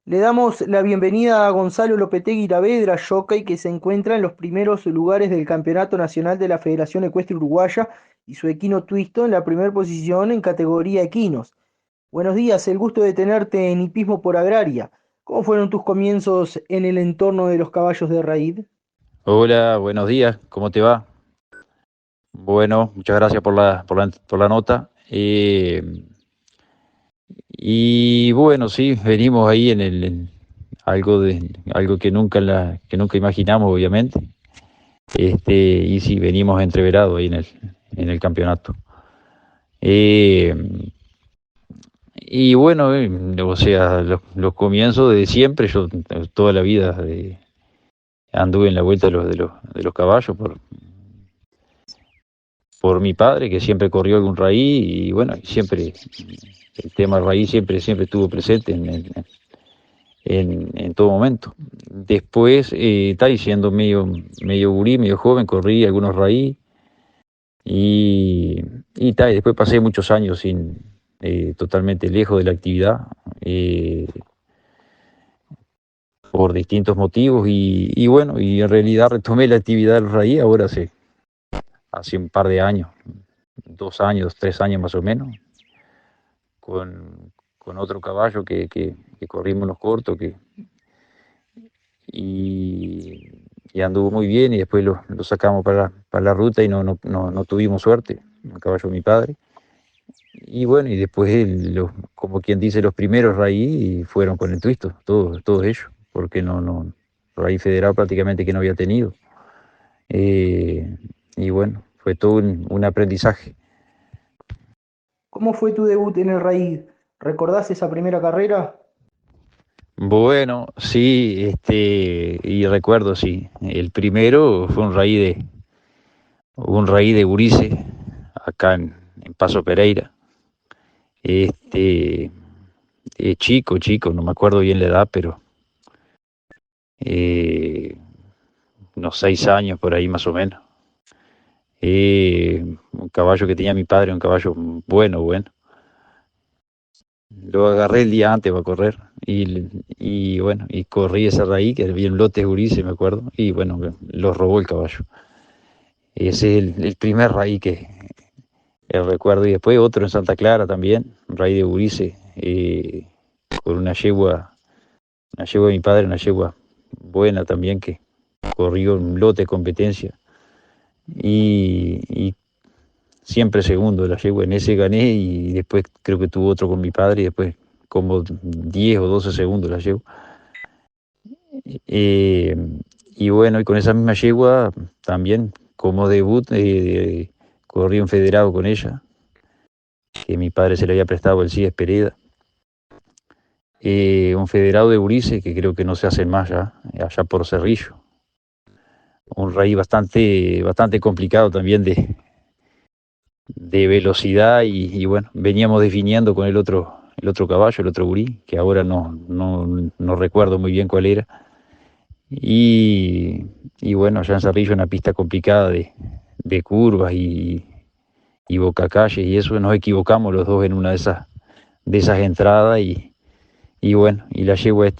Le damos la bienvenida a Gonzalo Lopetegui Lavedra, jockey que se encuentra en los primeros lugares del Campeonato Nacional de la Federación Ecuestre Uruguaya y su equino Twisto en la primera posición en categoría equinos. Buenos días, el gusto de tenerte en Hipismo por Agraria. ¿Cómo fueron tus comienzos en el entorno de los caballos de raíz? Hola, buenos días, ¿cómo te va? Bueno, muchas gracias por la nota. Y bueno, sí, venimos ahí en algo que nunca imaginamos, obviamente. Y sí, venimos entreverados ahí en el campeonato. Eh, y bueno, o sea, los comienzos de siempre, yo toda la vida anduve en la vuelta de los caballos por mi padre, que siempre corrió algún raíz, y bueno, siempre el tema raíz siempre estuvo presente en todo momento. Después, está siendo medio gurí, medio joven, corrí algunos raíz, y después pasé muchos años totalmente lejos de la actividad, eh, por distintos motivos, y bueno, y en realidad retomé la actividad del raíz ahora hace un par de años, 2 años, 3 años más o menos, con otro caballo que corrimos los cortos, y, y anduvo muy bien, y después lo sacamos para la ruta y no tuvimos suerte, el caballo de mi padre. Y bueno, y después, como quien dice, los primeros raíz fueron con el Twisto, todos ellos, porque raíz federal prácticamente que no había tenido. Eh, y bueno, fue todo un aprendizaje. ¿Cómo fue tu debut en el raíz? ¿Recordás esa primera carrera? Bueno, sí, y recuerdo, sí, el primero fue un raíz de Gurice, acá en Paso Pereira. Este, chico, no me acuerdo bien la edad, pero eh, unos 6 años por ahí más o menos. Un caballo que tenía mi padre, un caballo bueno. Lo agarré el día antes para correr, y bueno, y corrí esa raíz, que había un lote de Gurice, me acuerdo, y bueno, lo robó el caballo. Ese es el primer raíz que recuerdo. Y después otro en Santa Clara también, un raíz de Gurice, con una yegua de mi padre, una yegua buena también, que corrió un lote de competencia, y siempre segundo la yegua. En ese gané, y después creo que tuvo otro con mi padre, y después como 10 o 12 segundos la yegua. Eh, y bueno, y con esa misma yegua también como debut, corrí un federado con ella, que mi padre se le había prestado el CIES Pereda. Un federado de Urice, que creo que no se hace más ya, allá por Cerrillo. Un raíz bastante complicado también de velocidad, y bueno, veníamos definiendo con el otro caballo, el otro gurí, que ahora no recuerdo muy bien cuál era. Y bueno, allá en Cerrillo, una pista complicada de curvas y bocacalles, y eso, nos equivocamos los dos en una de esas entradas, y bueno, y la yegua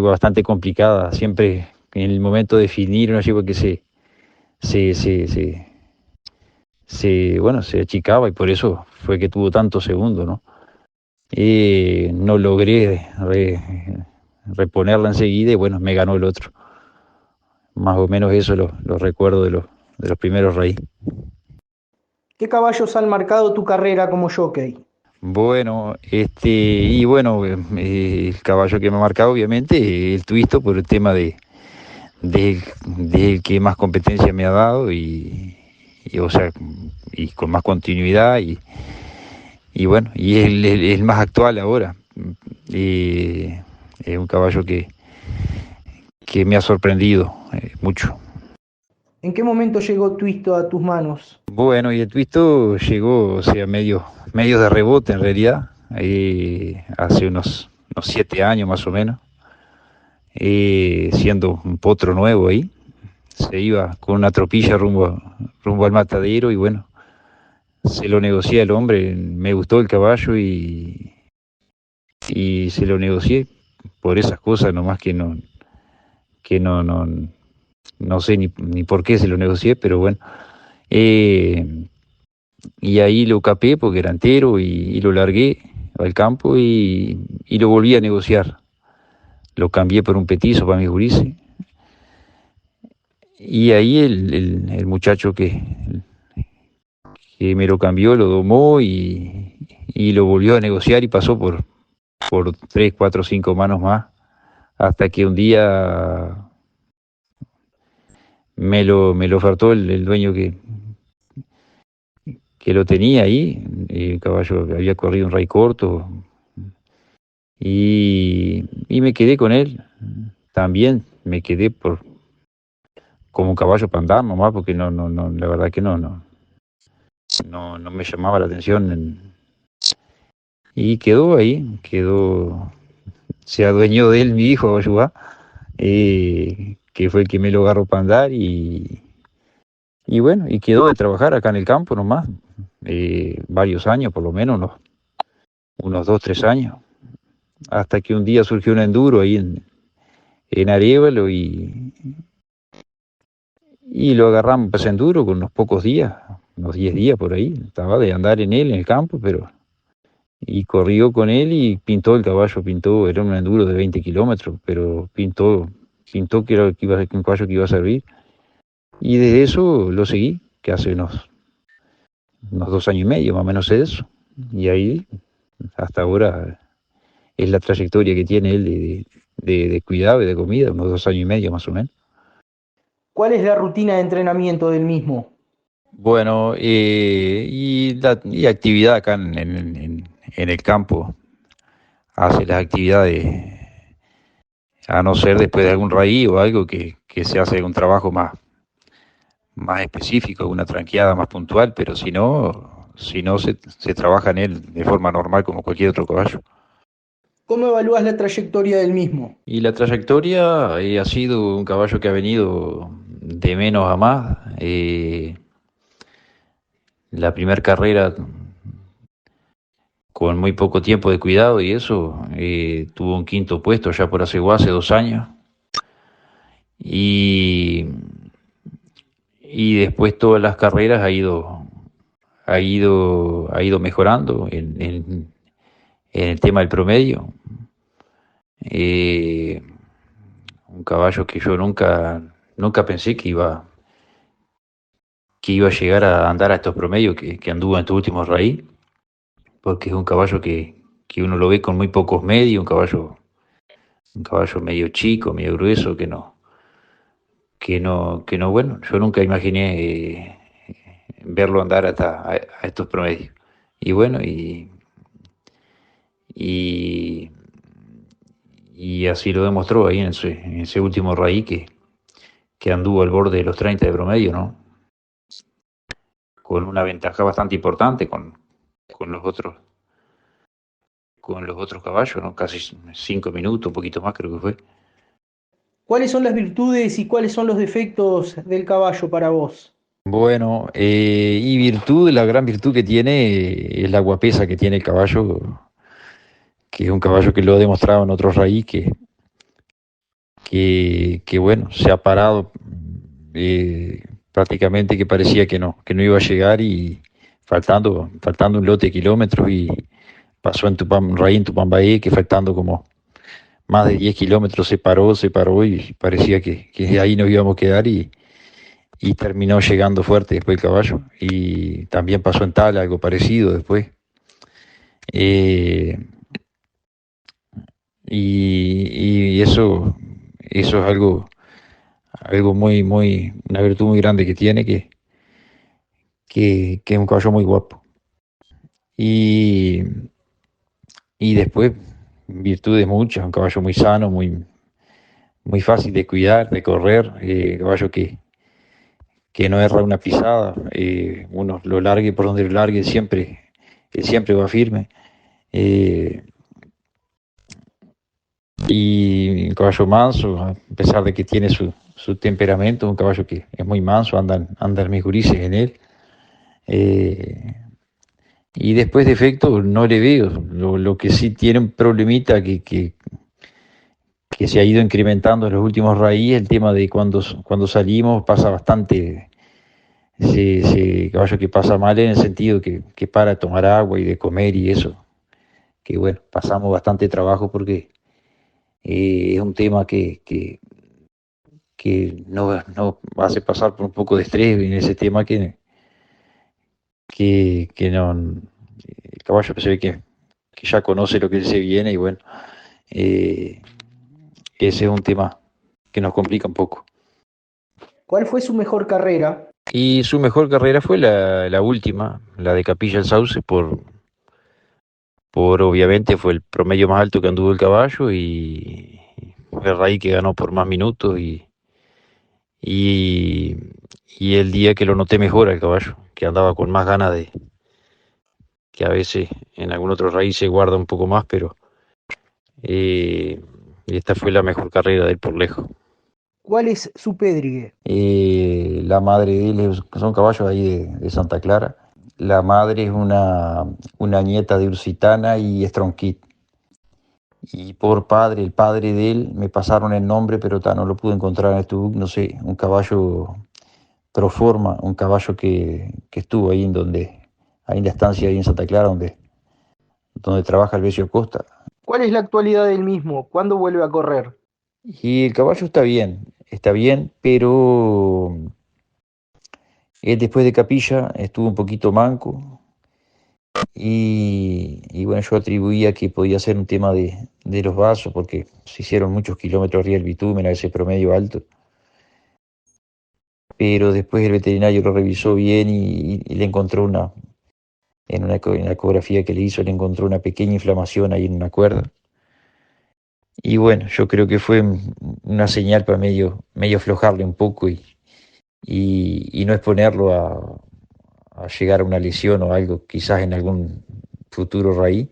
bastante complicada, siempre en el momento de definir, una yegua que se, se, se, bueno, se achicaba, y por eso fue que tuvo tantos segundos, ¿no? No logré reponerla enseguida, y bueno, me ganó el otro. Más o menos eso lo recuerdo de los primeros raíz. ¿Qué caballos han marcado tu carrera como jockey? Bueno, y bueno, el caballo que me ha marcado, obviamente, el Twisto, por el tema del que más competencia me ha dado, o sea, y con más continuidad, y bueno, y es el más actual ahora. Es un caballo que me ha sorprendido mucho. ¿En qué momento llegó Twisto a tus manos? Bueno, y el Twisto llegó, o sea, medio de rebote en realidad, hace unos 7 años más o menos, siendo un potro nuevo ahí. Se iba con una tropilla rumbo al matadero, y bueno, se lo negocié al hombre, me gustó el caballo, y se lo negocié. por esas cosas nomás que no sé ni por qué se lo negocié, pero bueno. Y ahí lo capé porque era entero y lo largué al campo y lo volví a negociar. Lo cambié por un petizo para mis gurises. Y ahí el muchacho que me lo cambió, lo domó y lo volvió a negociar y pasó por 3, 4, 5 manos más, hasta que un día me lo ofertó el dueño que lo tenía ahí. El caballo había corrido un rey corto y me quedé con él. También me quedé como un caballo para andar nomás, porque no, la verdad que no me llamaba la atención. Y quedó ahí, se adueñó de él mi hijo, Ayubá, que fue el que me lo agarró para andar y bueno, y quedó de trabajar acá en el campo nomás, varios años, por lo menos, unos 2, 3 años, hasta que un día surgió un enduro ahí en Arévalo y lo agarramos para ese enduro con unos pocos días, unos 10 días por ahí, estaba de andar en él, en el campo, pero... Y corrió con él y pintó el caballo, era un enduro de 20 kilómetros, pero pintó un caballo que iba a servir. Y de eso lo seguí, que hace unos 2 años y medio, más o menos es eso. Y ahí, hasta ahora, es la trayectoria que tiene él de cuidado y de comida, unos 2 años y medio más o menos. ¿Cuál es la rutina de entrenamiento del mismo? Bueno, y actividad acá en el campo, hace las actividades, a no ser después de algún raíz o algo que se hace un trabajo más específico, una tranqueada más puntual, pero si no se trabaja en él de forma normal como cualquier otro caballo. ¿Cómo evalúas la trayectoria del mismo? Y la trayectoria ha sido un caballo que ha venido de menos a más. La primera carrera con muy poco tiempo de cuidado y eso, tuvo un quinto puesto ya por hace 2 años. Y, y después todas las carreras ha ido mejorando en el tema del promedio. Eh, un caballo que yo nunca pensé que iba a llegar a andar a estos promedios que anduvo en estos últimos raíz, porque es un caballo que uno lo ve con muy pocos medios, un caballo medio chico, medio grueso, bueno, yo nunca imaginé verlo andar hasta a estos promedios. Y bueno, y, y así lo demostró ahí en ese último raíz que anduvo al borde de los 30 de promedio, ¿no? Con una ventaja bastante importante con los otros, con los otros caballos, ¿no? Casi 5 minutos, un poquito más creo que fue. ¿Cuáles son las virtudes y cuáles son los defectos del caballo para vos? Bueno, la gran virtud que tiene, es la guapesa que tiene el caballo, que es un caballo que lo ha demostrado en otros raíz, que bueno, se ha parado, prácticamente, que parecía que no iba a llegar, y faltando un lote de kilómetros, y pasó un raíz en Tupambaé, que faltando como más de 10 kilómetros se paró y parecía que ahí nos íbamos a quedar, y terminó llegando fuerte después el caballo. Y también pasó en Tala algo parecido después. Eh, y eso es algo una virtud muy grande que tiene, que es un caballo muy guapo. Y, y después, virtudes muchas, un caballo muy sano, muy fácil de cuidar, de correr, caballo que no erra una pisada, uno lo largue por donde lo largue, él siempre va firme. Eh, y un caballo manso, a pesar de que tiene su temperamento, un caballo que es muy manso, andan mis gurises en él. Eh, y después defectos no le veo. Lo que sí tiene un problemita, se ha ido incrementando en los últimos raíces. El tema de cuando salimos pasa bastante, caballo que pasa mal en el sentido que para de tomar agua y de comer y eso, que bueno, pasamos bastante trabajo porque es un tema que no hace pasar por un poco de estrés en ese tema que no, el caballo se ve que ya conoce lo que se viene y bueno, eh, ese es un tema que nos complica un poco. ¿Cuál fue su mejor carrera? Y su mejor carrera fue la última, la de Capilla el Sauce, por obviamente fue el promedio más alto que anduvo el caballo y fue Rey que ganó por más minutos y, y el día que lo noté mejor al caballo, que andaba con más ganas que a veces en algún otro raíz se guarda un poco más, pero eh, esta fue la mejor carrera de él por lejos. ¿Cuál es su pédrigue? La madre de él son caballos ahí de Santa Clara. La madre es una nieta de Ursitana y Stronquit. Y por padre, el padre de él, me pasaron el nombre, pero no lo pude encontrar en este book, no sé, un caballo Proforma, un caballo que estuvo ahí en la estancia, ahí en Santa Clara, donde trabaja el Besio Costa. ¿Cuál es la actualidad del mismo? ¿Cuándo vuelve a correr? Y el caballo está bien, pero él después de Capilla estuvo un poquito manco y bueno, yo atribuía que podía ser un tema de los vasos porque se hicieron muchos kilómetros arriba del bitumen a ese promedio alto. Pero después el veterinario lo revisó bien y le encontró en la ecografía que le hizo, le encontró una pequeña inflamación ahí en una cuerda. Y bueno, yo creo que fue una señal para medio aflojarle un poco y no exponerlo a llegar a una lesión o algo, quizás en algún futuro raíz.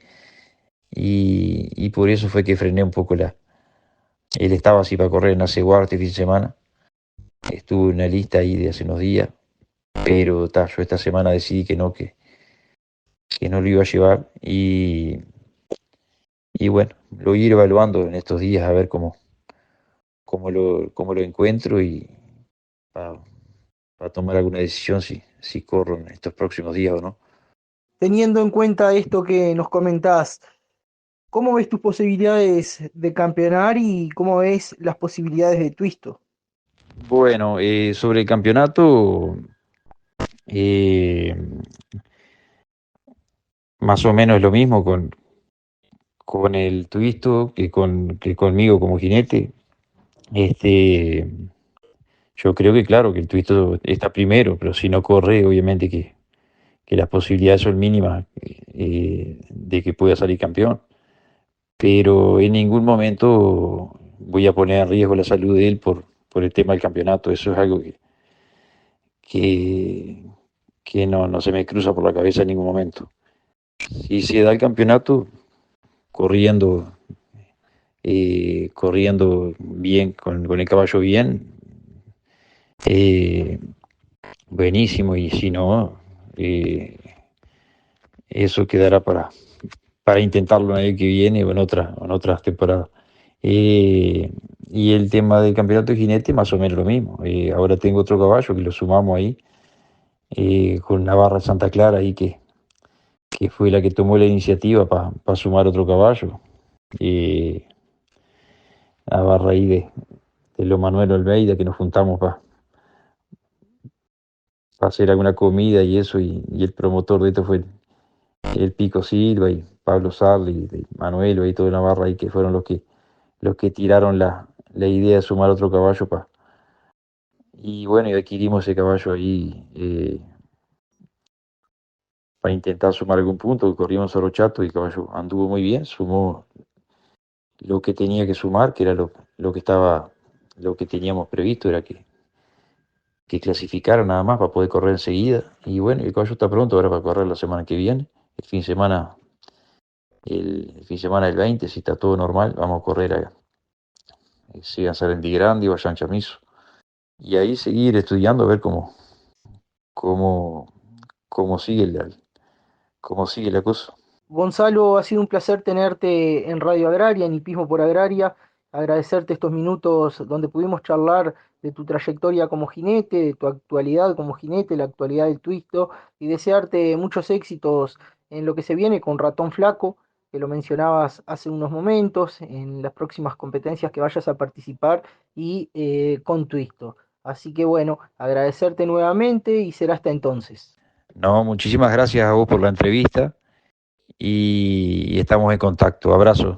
Y por eso fue que frené un poco él estaba así para correr en Aceguar este fin de semana. Estuvo en una lista ahí de hace unos días, pero yo esta semana decidí que no lo iba a llevar y bueno, lo voy a ir evaluando en estos días a ver cómo lo encuentro y para, para tomar alguna decisión si corro en estos próximos días o no. Teniendo en cuenta esto que nos comentás, ¿cómo ves tus posibilidades de campeonar y cómo ves las posibilidades de Twisto? Bueno, sobre el campeonato, eh, más o menos lo mismo con el Twisto que conmigo como jinete. Este, yo creo que claro, que el Twisto está primero, pero si no corre, obviamente que las posibilidades son mínimas de que pueda salir campeón. Pero en ningún momento voy a poner en riesgo la salud de él por el tema del campeonato. Eso es algo que, que no se me cruza por la cabeza en ningún momento. Si se da el campeonato corriendo, corriendo bien, con el caballo bien, eh, buenísimo. Y si no, eh, eso quedará para intentarlo el año que viene o en otras temporadas. Eh, y el tema del campeonato de jinete, más o menos lo mismo. Ahora tengo otro caballo que lo sumamos ahí, con Navarra Santa Clara ahí que fue la que tomó la iniciativa para sumar otro caballo. Navarra ahí de lo Manuel Almeida, que nos juntamos para hacer alguna comida y eso, y el promotor de esto fue el Pico Silva y Pablo Sarli, y Manuel y todo Navarra ahí, que fueron los que tiraron la idea de sumar otro caballo y bueno, y adquirimos ese caballo ahí para intentar sumar algún punto, corrimos a Orochato y el caballo anduvo muy bien, sumó lo que tenía que sumar, que era lo que teníamos previsto, era que clasificara nada más para poder correr enseguida. Y bueno, el caballo está pronto ahora para correr la semana que viene, el fin de semana del 20, si está todo normal, vamos a correr a sigan Sarandí Grande o a San Chamizo. Y ahí seguir estudiando a ver cómo, cómo sigue cómo sigue la cosa. Gonzalo, ha sido un placer tenerte en Radio Agraria, en Hipismo por Agraria. agradecerte estos minutos donde pudimos charlar de tu trayectoria como jinete, de tu actualidad como jinete, la actualidad del Twisto, y desearte muchos éxitos en lo que se viene con Ratón Flaco, que lo mencionabas hace unos momentos, en las próximas competencias que vayas a participar y con Twisto. Así que bueno, agradecerte nuevamente y será hasta entonces. No, muchísimas gracias a vos por la entrevista y estamos en contacto. Abrazo.